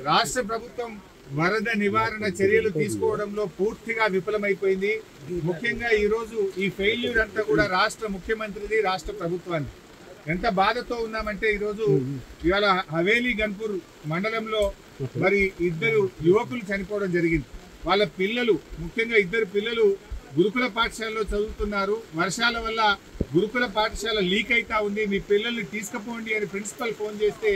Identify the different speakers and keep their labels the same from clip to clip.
Speaker 1: రాష్ట్ర ప్రభుత్వం వరద నివారణ చర్యలు తీసుకోవడంలో పూర్తిగా విఫలమైపోయింది. ముఖ్యంగా ఈరోజు ఈ ఫెయిల్యూర్ అంతా కూడా రాష్ట్ర ముఖ్యమంత్రిది, రాష్ట్ర ప్రభుత్వాన్ని. ఎంత బాధతో ఉన్నామంటే ఈరోజు ఇవాళ హవేలీ గన్పూర్ మండలంలో మరి ఇద్దరు యువకులు చనిపోవడం జరిగింది. వాళ్ళ పిల్లలు, ముఖ్యంగా ఇద్దరు పిల్లలు గురుకుల పాఠశాలలో చదువుతున్నారు. వర్షాల వల్ల గురుకుల పాఠశాల లీక్ అయితా ఉంది, మీ పిల్లల్ని తీసుకుపోండి అని ప్రిన్సిపల్ ఫోన్ చేస్తే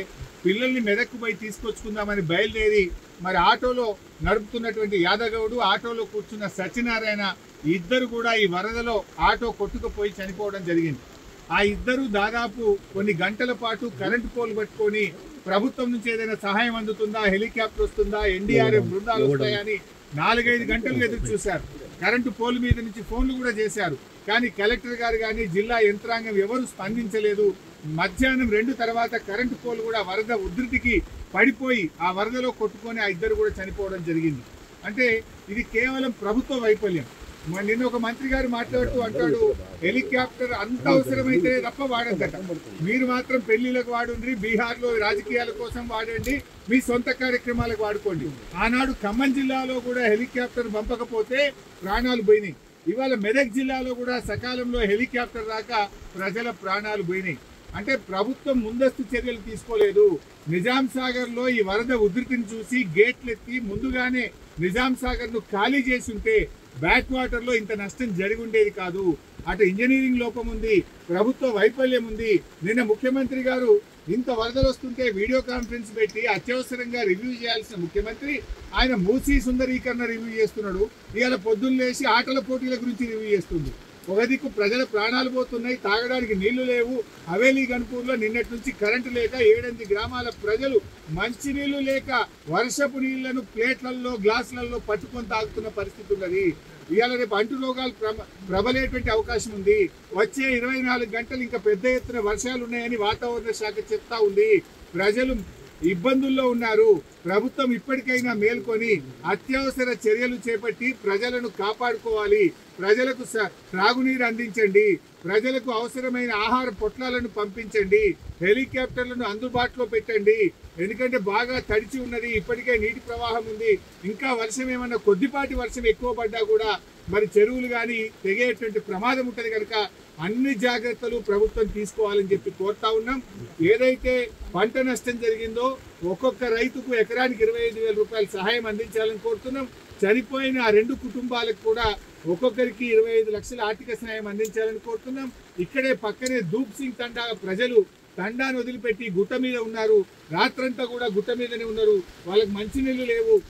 Speaker 1: పిల్లల్ని మెదక్కు పోయి తీసుకొచ్చుకుందామని బయలుదేరి మరి ఆటోలో నడుపుతున్నటువంటి యాదగౌడు, ఆటోలో కూర్చున్న సత్యనారాయణ ఇద్దరు కూడా ఈ వరదలో ఆటో కొట్టుకుపోయి చనిపోవడం జరిగింది. ఆ ఇద్దరు దాదాపు కొన్ని గంటల పాటు కరెంటు పోల్ పట్టుకొని ప్రభుత్వం నుంచి ఏదైనా సహాయం అందుతుందా, హెలికాప్టర్ వస్తుందా, ఎన్డీఆర్ఎఫ్ బృందాలు వస్తాయని 4-5 గంటలు ఎదురు చూశారు. కరెంటు పోల్ మీద నుంచి ఫోన్లు కూడా చేశారు. కానీ కలెక్టర్ గారు కానీ జిల్లా యంత్రాంగం ఎవరు స్పందించలేదు. మధ్యాహ్నం 2 తర్వాత కరెంటు పోల్ కూడా వరద ఉధృతికి పడిపోయి ఆ వరదలో కొట్టుకొని ఆ ఇద్దరు కూడా చనిపోవడం జరిగింది. అంటే ఇది కేవలం ప్రభుత్వ వైఫల్యం. నిన్న ఒక మంత్రి గారు మాట్లాడుతూ అంటాడు, హెలికాప్టర్ అంత అవసరమైతే తప్ప వాడద్దట, మీరు మాత్రం పెళ్లిలకు వాడండి, బీహార్లో రాజకీయాల కోసం వాడండి, మీ సొంత కార్యక్రమాలకు వాడుకోండి. ఆనాడు ఖమ్మం జిల్లాలో కూడా హెలికాప్టర్ పంపకపోతే ప్రాణాలు పోయినాయి. ఇవాళ మెదక్ జిల్లాలో కూడా సకాలంలో హెలికాప్టర్ రాక ప్రజల ప్రాణాలు పోయినాయి. అంటే ప్రభుత్వం ముందస్తు చర్యలు తీసుకోలేదు. నిజాం సాగర్ లో ఈ వరద ఉధృతిని చూసి గేట్లు ఎత్తి ముందుగానే నిజాం సాగర్ ను ఖాళీ చేసి ఉంటే బ్యాక్ వాటర్ లో ఇంత నష్టం జరిగి ఉండేది కాదు. అటు ఇంజనీరింగ్ లోపం ఉంది, ప్రభుత్వ వైఫల్యం ఉంది. నిన్న ముఖ్యమంత్రి గారు ఇంత వరదలు వస్తుంటే వీడియో కాన్ఫరెన్స్ పెట్టి అత్యవసరంగా రివ్యూ చేయాల్సిన ముఖ్యమంత్రి ఆయన మూసీ సుందరీకరణ రివ్యూ చేస్తున్నాడు. ఇవాళ పొద్దున్న లేచి ఆటల పోటీల గురించి రివ్యూ చేస్తుంది. ఒక దిక్కు ప్రజల ప్రాణాలు పోతున్నాయి, తాగడానికి నీళ్లు లేవు. హవేలీ గన్పూర్లో నిన్నటి నుంచి కరెంటు లేక 7-8 గ్రామాల ప్రజలు మంచినీళ్లు లేక వర్షపు నీళ్లను ప్లేట్లలో, గ్లాసులలో పట్టుకొని తాగుతున్న పరిస్థితి ఉన్నది. ఇవాళ రేపు అంటు రోగాలు ప్రబలేటువంటి అవకాశం ఉంది. వచ్చే 24 గంటలు ఇంకా పెద్ద ఎత్తున వర్షాలు ఉన్నాయని వాతావరణ శాఖ చెప్తా ఉంది. ప్రజలు ఇబ్బందుల్లో ఉన్నారు. ప్రభుత్వం ఇప్పటికైనా మేల్కొని అత్యవసర చర్యలు చేపట్టి ప్రజలను కాపాడుకోవాలి. ప్రజలకు త్రాగునీరు అందించండి, ప్రజలకు అవసరమైన ఆహార పొట్లాలను పంపించండి, హెలికాప్టర్లను అందుబాటులో పెట్టండి. ఎందుకంటే బాగా తడిచి ఉన్నది, ఇప్పటికే నీటి ప్రవాహం ఉంది. ఇంకా వర్షం ఏమన్నా కొద్దిపాటి వర్షం ఎక్కువ పడ్డా కూడా మరి చెరువులు కానీ తెగేటువంటి ప్రమాదం ఉంటుంది. కనుక అన్ని జాగ్రత్తలు ప్రభుత్వం తీసుకోవాలని చెప్పి కోరుతా ఉన్నాం. ఏదైతే పంట నష్టం జరిగిందో ఒక్కొక్క రైతుకు ఎకరానికి 25,000 రూపాయల సహాయం అందించాలని కోరుతున్నాం. చనిపోయిన ఆ 2 కుటుంబాలకు కూడా ఒక్కొక్కరికి 25 లక్షల ఆర్థిక సహాయం అందించాలని కోరుతున్నాం. ఇక్కడే పక్కనే దూప్ సింగ్ తండా ప్రజలు తండాను వదిలిపెట్టి గుట్ట మీద ఉన్నారు. రాత్రంతా కూడా గుట్ట మీదనే ఉన్నారు. వాళ్ళకి మంచినీళ్ళు లేవు.